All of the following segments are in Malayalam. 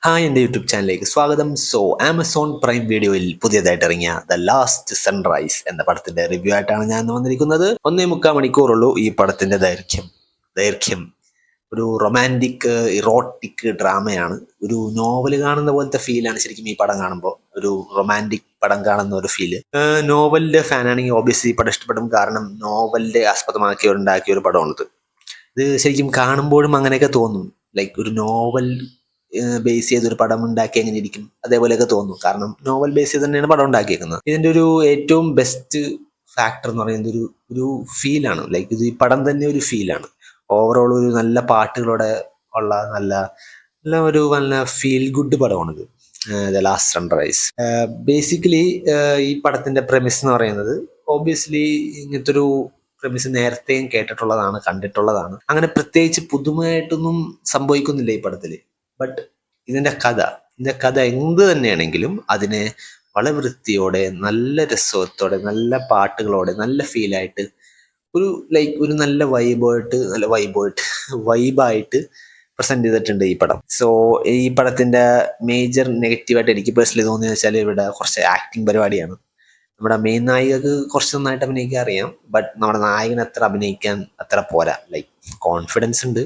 ഹായ്, എൻ്റെ യൂട്യൂബ് ചാനലിലേക്ക് സ്വാഗതം. ആമസോൺ പ്രൈം വീഡിയോയിൽ പുതിയതായിട്ട് ഇറങ്ങിയ ദ ലാസ്റ്റ് സൺറൈസ് എന്ന പടത്തിന്റെ റിവ്യൂ ആയിട്ടാണ് ഞാൻ ഇന്ന് വന്നിരിക്കുന്നത്. 1.25 മണിക്കൂറുള്ളൂ ഈ പടത്തിന്റെ ദൈർഘ്യം. ഒരു റൊമാൻറ്റിക് ഇറോട്ടിക് ഡ്രാമയാണ്. ഒരു നോവൽ കാണുന്ന പോലത്തെ ഫീലാണ് ശരിക്കും ഈ പടം കാണുമ്പോൾ. ഒരു റൊമാൻറ്റിക് പടം കാണുന്ന ഒരു ഫീല്. നോവലിന്റെ ഫാനാണെങ്കിൽ ഓബിയസ്ലി ഈ പടം ഇഷ്ടപ്പെടും. കാരണം നോവലിന്റെ ആസ്പദമാക്കി ഉണ്ടാക്കിയ ഒരു പടമാണിത്. ഇത് ശരിക്കും കാണുമ്പോഴും അങ്ങനെയൊക്കെ തോന്നും. ലൈക്ക് ഒരു നോവൽ ബേസ് ചെയ്തൊരു പടം ഉണ്ടാക്കി എങ്ങനെ ഇരിക്കും അതേപോലെയൊക്കെ തോന്നും. കാരണം നോവൽ ബേസ് ചെയ്ത് തന്നെയാണ് പടം ഉണ്ടാക്കിയേക്കുന്നത്. ഇതിന്റെ ഒരു ഏറ്റവും ബെസ്റ്റ് ഫാക്ടർ എന്ന് പറയുന്നത് ഒരു ഫീലാണ്. ലൈക്ക് ഇത് ഈ പടം തന്നെ ഒരു ഫീലാണ്. ഓവറോൾ ഒരു നല്ല പാട്ടുകളോടെ ഉള്ള നല്ല ഫീൽ ഗുഡ് പടമാണിത്, ദ ലാസ്റ്റ് സൺറൈസ്. ബേസിക്കലി ഈ പടത്തിന്റെ പ്രമിസ് എന്ന് പറയുന്നത്, ഓബിയസ്ലി ഇങ്ങനത്തെ ഒരു പ്രമിസ് നേരത്തെയും കേട്ടിട്ടുള്ളതാണ്, കണ്ടിട്ടുള്ളതാണ്. അങ്ങനെ പ്രത്യേകിച്ച് പുതുമയായിട്ടൊന്നും സംഭവിക്കുന്നില്ല ഈ പടത്തില്. ബട്ട് ഇതിന്റെ കഥ എന്ത് തന്നെയാണെങ്കിലും അതിനെ വളരെ വൃത്തിയോടെ, നല്ല രസത്തോടെ, നല്ല പാട്ടുകളോടെ, നല്ല ഫീലായിട്ട്, ഒരു നല്ല വൈബായിട്ട് പ്രസന്റ് ചെയ്തിട്ടുണ്ട് ഈ പടം. സോ ഈ പടത്തിന്റെ മേജർ നെഗറ്റീവായിട്ട് എനിക്ക് പേഴ്സണലി തോന്നിയെന്ന് വെച്ചാൽ ഇവിടെ കുറച്ച് ആക്ടിങ് പരിപാടിയാണ്. നമ്മുടെ മെയിൻ നായികക്ക് കുറച്ച് നന്നായിട്ട് അഭിനയിക്കാൻ അറിയാം. ബട്ട് നമ്മുടെ നായകൻ അഭിനയിക്കാൻ അത്ര പോരാ. ലൈക്ക് കോൺഫിഡൻസ് ഉണ്ട്,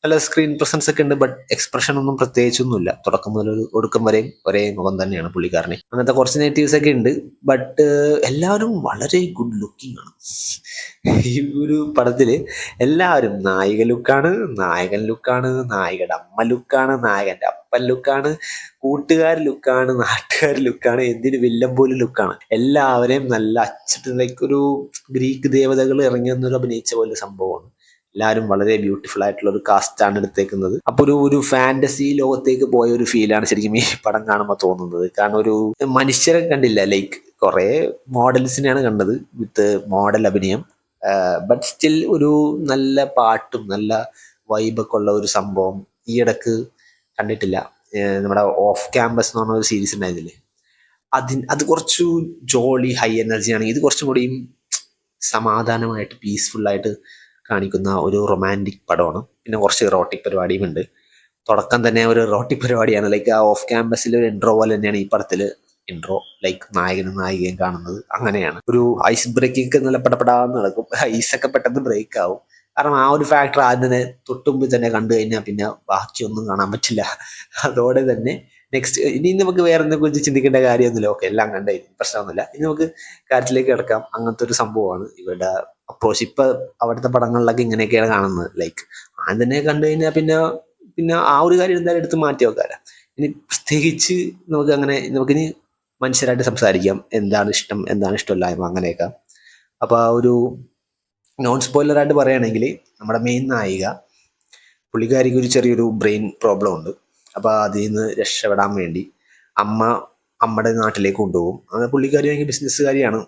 നല്ല സ്ക്രീൻ പ്രസൻസ് ഒക്കെ ഉണ്ട്, ബട്ട് എക്സ്പ്രഷൻ ഒന്നും പ്രത്യേകിച്ചൊന്നുമില്ല. തുടക്കം മുതൽ ഒരു ഒടുക്കം വരെയും ഒരേ മുഖം തന്നെയാണ് പുള്ളിക്കാരനെ. അങ്ങനത്തെ കുറച്ച് നെഗറ്റീവ്സ് ഒക്കെ ഉണ്ട്. ബട്ട് എല്ലാവരും വളരെ ഗുഡ് ലുക്കിംഗ് ആണ് ഈ ഒരു പടത്തില്. എല്ലാവരും നായിക ലുക്കാണ്, നായകൻ ലുക്കാണ്, നായികയുടെ അമ്മ ലുക്കാണ്, നായകന്റെ അപ്പൻ ലുക്കാണ്, കൂട്ടുകാർ ലുക്കാണ്, നാട്ടുകാർ ലുക്കാണ്, എന്തിന് വില്ലൻ പോലും ലുക്കാണ്. എല്ലാവരെയും നല്ല അച്ചിട്ട് ലൈക്ക് ഒരു ഗ്രീക്ക് ദേവതകൾ ഇറങ്ങി വന്നൊരു അഭിനയിച്ച പോലെ സംഭവമാണ്. എല്ലാവരും വളരെ ബ്യൂട്ടിഫുൾ ആയിട്ടുള്ള ഒരു കാസ്റ്റാണ് എടുത്തേക്കുന്നത്. അപ്പൊ ഒരു ഫാന്റസി ലോകത്തേക്ക് പോയ ഒരു ഫീലാണ് ശരിക്കും ഈ പടം കാണുമ്പോൾ തോന്നുന്നത്. കാരണം ഒരു മനുഷ്യരെ കണ്ടില്ല, ലൈക്ക് കുറെ മോഡൽസിനെയാണ് കണ്ടത് വിത്ത് മോഡൽ അഭിനയം. ബട്ട് സ്റ്റിൽ ഒരു നല്ല പാട്ടും നല്ല വൈബൊക്കെ ഉള്ള ഒരു സംഭവം ഈ ഇടക്ക് കണ്ടിട്ടില്ല. നമ്മുടെ ഓഫ് ക്യാമ്പസ് എന്ന് പറഞ്ഞ ഒരു സീരീസ് ഉണ്ടായിരുന്നില്ലേ, അത് കുറച്ചു ജോളി ഹൈ എനർജി ആണെങ്കിൽ ഇത് കുറച്ചും കൂടിയും സമാധാനമായിട്ട് പീസ്ഫുള്ളായിട്ട് കാണിക്കുന്ന ഒരു റൊമാൻറ്റിക് പടമാണ്. പിന്നെ കുറച്ച് ഇറോട്ടിക് പരിപാടിയും ഉണ്ട്. തുടക്കം തന്നെ ഒരു ഇറോട്ടിക് പരിപാടിയാണ്. ലൈക്ക് ആ ഓഫ് ക്യാമ്പസിൽ ഒരു ഇൻട്രോ പോലെ തന്നെയാണ് ഈ പടത്തിൽ ഇൻട്രോ. ലൈക്ക് നായകനും നായികയും കാണുന്നത് അങ്ങനെയാണ്. ഒരു ഐസ് ബ്രേക്കിംഗ് നല്ല പടപെടാന്ന് നടക്കും, ഐസൊക്കെ പെട്ടെന്ന് ബ്രേക്ക് ആവും. കാരണം ആ ഒരു ഫാക്ടർ ആദ്യം തന്നെ തൊട്ടുമുമ്പിൽ തന്നെ കണ്ടു കഴിഞ്ഞാൽ പിന്നെ ബാക്കിയൊന്നും കാണാൻ പറ്റില്ല. അതോടെ തന്നെ നെക്സ്റ്റ് ഇനി നമുക്ക് വേറെ എന്തിനെ കുറിച്ച് ചിന്തിക്കേണ്ട കാര്യമൊന്നുമില്ല. ഓക്കെ, എല്ലാം കണ്ടേ, പ്രശ്നമൊന്നുമില്ല. ഇനി നമുക്ക് കാര്യത്തിലേക്ക് കിടക്കാം. അങ്ങനത്തെ ഒരു സംഭവമാണ് ഇവിടെ അപ്രോച്ച്. ഇപ്പൊ അവിടുത്തെ പടങ്ങളിലൊക്കെ ഇങ്ങനെയൊക്കെയാണ് കാണുന്നത്. ലൈക്ക് അതിനെ കണ്ടു കഴിഞ്ഞാൽ പിന്നെ ആ ഒരു കാര്യം എന്തായാലും എടുത്ത് മാറ്റി വെക്കാല. ഇനി പ്രത്യേകിച്ച് നമുക്കിനി മനുഷ്യരായിട്ട് സംസാരിക്കാം. എന്താണ് ഇഷ്ടം, എന്താണ് ഇഷ്ടമില്ലായ്മ, അങ്ങനെയൊക്കെ. അപ്പൊ ആ ഒരു നോൺ സ്പോയിലറായിട്ട് പറയുകയാണെങ്കിൽ, നമ്മുടെ മെയിൻ നായിക പുള്ളിക്കാരിക്ക് ഒരു ചെറിയൊരു ബ്രെയിൻ പ്രോബ്ലം ഉണ്ട്. അപ്പൊ അതിൽ നിന്ന് രക്ഷപ്പെടാൻ വേണ്ടി അമ്മയുടെ നാട്ടിലേക്ക് കൊണ്ടുപോകും. അങ്ങനെ പുള്ളിക്കാരി ഭയങ്കര ബിസിനസ്സുകാരിയാണ്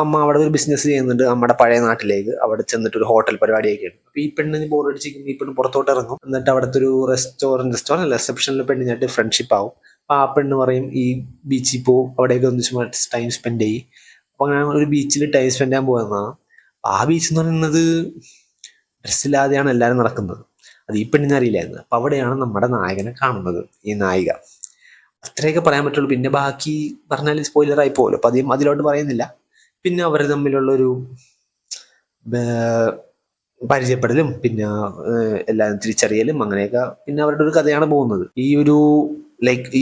അമ്മ അവിടെ ഒരു ബിസിനസ് ചെയ്യുന്നുണ്ട് നമ്മുടെ പഴയ നാട്ടിലേക്ക്. അവിടെ ചെന്നിട്ട് ഒരു ഹോട്ടൽ പരിപാടിയൊക്കെയാണ്. അപ്പൊ ഈ പെണ്ണിന് ബോറടിച്ചിരിക്കും. ഈ പെണ്ണ് പുറത്തോട്ട് ഇറങ്ങും. എന്നിട്ട് അവിടുത്തെ ഒരു റെസ്റ്റോറൻറ്റ് റിസപ്ഷനിൽ പെണ്ണിനായിട്ട് ഫ്രണ്ട്ഷിപ്പ് ആവും. അപ്പൊ ആ പെണ്ണ് പറയും ഈ ബീച്ചിൽ പോവും, അവിടെയൊക്കെ ഒന്ന് ടൈം സ്പെൻഡ് ചെയ്യും. അപ്പൊ അങ്ങനെ ഒരു ബീച്ചിൽ ടൈം സ്പെൻഡ് ചെയ്യാൻ പോകുന്നതാണ്. ആ ബീച്ച് എന്ന് പറയുന്നത് ഡ്രസ്സില്ലാതെയാണ് എല്ലാവരും നടക്കുന്നത്. അത് ഈ പെണ്ണിനെ അറിയില്ലായിരുന്നു. അപ്പൊ അവിടെയാണ് നമ്മുടെ നായകനെ കാണുന്നത്, ഈ നായിക. അത്രയൊക്കെ പറയാൻ പറ്റുള്ളൂ. പിന്നെ ബാക്കി പറഞ്ഞാൽ സ്പോയിലർ ആയി പോകുമല്ലോ. അപ്പൊ അതിലോട്ട് പറയുന്നില്ല. പിന്നെ അവർ തമ്മിലുള്ളൊരു പരിചയപ്പെടലും പിന്നെ എല്ലാവരും തിരിച്ചറിയലും അങ്ങനെയൊക്കെ പിന്നെ അവരുടെ ഒരു കഥയാണ് പോകുന്നത്. ഈ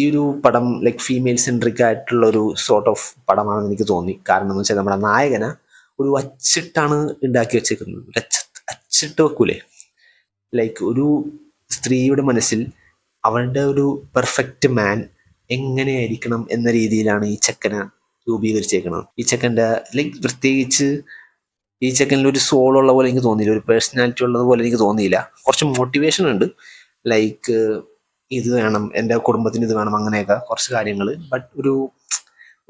ഒരു പടം ലൈക്ക് ഫീമെയിൽ സെൻട്രിക് ആയിട്ടുള്ള ഒരു സോർട്ട് ഓഫ് പടമാണെന്ന് എനിക്ക് തോന്നി. കാരണം എന്ന് വെച്ചാൽ നമ്മുടെ നായകനെ ഒരു അച്ചിട്ടാണ് ഉണ്ടാക്കി വെച്ചേക്കുന്നത്. അച്ചിട്ട് വെക്കൂലേ, ലൈക്ക് ഒരു സ്ത്രീയുടെ മനസ്സിൽ അവളുടെ ഒരു പെർഫെക്റ്റ് മാൻ എങ്ങനെയായിരിക്കണം എന്ന രീതിയിലാണ് ഈ ചെക്കനെ രൂപീകരിച്ചേക്കുന്നത്. ഈ ചെക്കൻ്റെ ലൈക്ക് പ്രത്യേകിച്ച് ഈ ചെക്കനിൽ ഒരു സോൾ ഉള്ള പോലെ എനിക്ക് തോന്നിയില്ല, ഒരു പേഴ്സണാലിറ്റി ഉള്ളത് പോലെ എനിക്ക് തോന്നിയില്ല. കുറച്ച് മോട്ടിവേഷൻ ഉണ്ട്, ലൈക്ക് ഇത് വേണം, എൻ്റെ കുടുംബത്തിന് ഇത് വേണം, അങ്ങനെയൊക്കെ കുറച്ച് കാര്യങ്ങൾ. ബട്ട്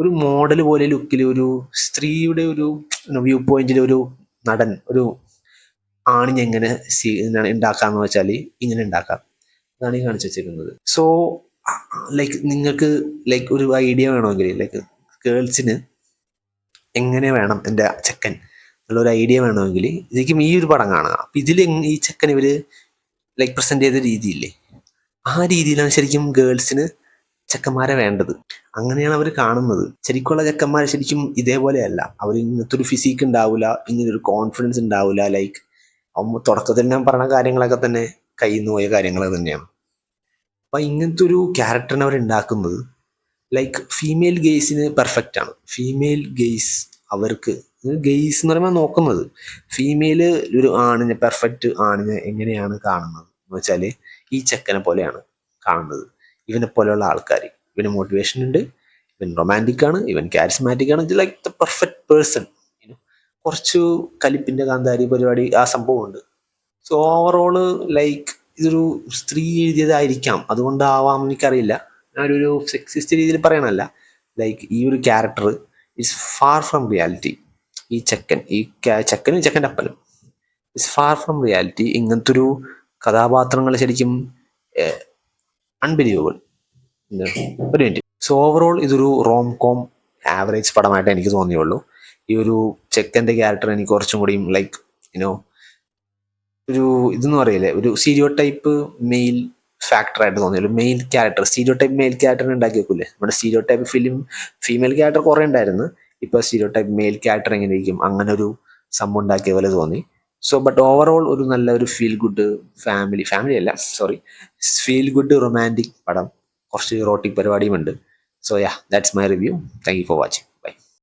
ഒരു മോഡൽ പോലെ ലുക്കിൽ ഒരു സ്ത്രീയുടെ ഒരു വ്യൂ പോയിന്റിൽ ഒരു നടൻ ഒരു ആണിഞ്ഞെങ്ങനെ ഉണ്ടാക്കാന്ന് വെച്ചാൽ ഇങ്ങനെ ഉണ്ടാക്കാം. അതാണ് ഈ കാണിച്ചു വെച്ചേക്കുന്നത്. സോ ലൈക്ക് നിങ്ങൾക്ക് ലൈക്ക് ഒരു ഐഡിയ വേണമെങ്കിൽ, ലൈക്ക് ഗേൾസിന് എങ്ങനെ വേണം എൻ്റെ ചെക്കൻ ഉള്ളൊരു ഐഡിയ വേണമെങ്കിൽ ശരിക്കും ഈ ഒരു പടം കാണുക. അപ്പം ഈ ചെക്കൻ ഇവര് ലൈക്ക് പ്രസന്റ് ചെയ്ത രീതിയില്ലേ, ആ രീതിയിലാണ് ശരിക്കും ഗേൾസിന് ചെക്കന്മാരെ വേണ്ടത്. അങ്ങനെയാണ് അവർ കാണുന്നത്. ശരിക്കുള്ള ചെക്കന്മാർ ശരിക്കും ഇതേപോലെയല്ല. അവർ ഇങ്ങനത്തെ ഒരു ഫിസിക്ക് ഉണ്ടാവില്ല, ഇങ്ങനെ ഒരു കോൺഫിഡൻസ് ഉണ്ടാവില്ല. ലൈക്ക് തുടക്കത്തിൽ ഞാൻ പറഞ്ഞ കാര്യങ്ങളൊക്കെ തന്നെ കയ്യിൽ നിന്ന് പോയ കാര്യങ്ങൾ തന്നെയാണ്. അപ്പൊ ഇങ്ങനത്തെ ഒരു ക്യാരക്ടറിനെ അവർ ഉണ്ടാക്കുന്നത് ലൈക്ക് ഫീമെയിൽ ഗെയ്സിന് പെർഫെക്റ്റ് ആണ്. ഫീമെയിൽ ഗെയ്സ് അവർക്ക് ഗെയ്സ് എന്ന് പറയുമ്പോൾ നോക്കുന്നത് ഫീമെയില് ഒരു ആണിനെ, പെർഫെക്റ്റ് ആണിനെ എങ്ങനെയാണ് കാണുന്നത് എന്ന് വെച്ചാൽ ഈ ചെക്കനെ പോലെയാണ് കാണുന്നത്. ഇവനെ പോലെയുള്ള ആൾക്കാർ, ഇവന് മോട്ടിവേഷൻ ഉണ്ട്, ഇവൻ റൊമാൻറ്റിക് ആണ്, ഇവൻ കാരിസ്മാറ്റിക് ആണ്, ലൈക്ക് ദ പെർഫെക്റ്റ് പേഴ്സൺ. കുറച്ചു കലിപ്പിന്റെ കാന്താരി പരിപാടി ആ സംഭവമുണ്ട്. സോ ഓവറോള് ലൈക്ക് ഇതൊരു സ്ത്രീ എഴുതിയതായിരിക്കാം, അതുകൊണ്ടാവാം എനിക്കറിയില്ല. ഞാനൊരു സെക്സിസ്റ്റ് രീതിയിൽ പറയണല്ല. ലൈക്ക് ഈ ഒരു character is far from reality. ഈ ചെക്കൻ, ചെക്കനും ചെക്കൻ്റെ അപ്പനും ഇസ് ഫാർ ഫ്രം റിയാലിറ്റി. ഇങ്ങനത്തെ ഒരു കഥാപാത്രങ്ങൾ ശരിക്കും അൺബിലീവബിൾ. ഒരു മിനിറ്റ്. സോ ഓവറോൾ ഇതൊരു റോം കോം ആവറേജ് പടമായിട്ട് എനിക്ക് തോന്നിയുള്ളൂ. ഈ ഒരു ചെക്കൻ്റെ ക്യാരക്ടർ എനിക്ക് കുറച്ചും കൂടിയും ലൈക്ക് യുനോ ഒരു ഇതെന്ന് പറയില്ലേ, ഒരു സ്റ്റീരിയോ ടൈപ്പ് മെയിൽ ഫാക്ടറായിട്ട് തോന്നിയുള്ളൂ. Male character, stereotype male ക്യാരക്ടറിനെ ഉണ്ടാക്കി വെക്കൂലേ. നമ്മുടെ സ്റ്റീരിയോ ടൈപ്പ് ഫീമെയിൽ ക്യാരക്ടർ കുറേ ഉണ്ടായിരുന്നു. ഇപ്പോൾ സ്റ്റീരിയോ ടൈപ്പ് മെയിൽ ക്യാരക്ടർ എങ്ങനെയിരിക്കും അങ്ങനെ ഒരു സംഭവം ഉണ്ടാക്കിയ പോലെ തോന്നി. സോ ബട്ട് ഓവറോൾ ഒരു നല്ല ഒരു ഫീൽ ഗുഡ് ഫാമിലി അല്ല സോറി, ഫീൽ ഗുഡ് റൊമാൻറ്റിക് പടം. കുറച്ച് ഇറോട്ടിക് പരിപാടിയും ഉണ്ട്. So yeah, that's my review. Thank you for watching.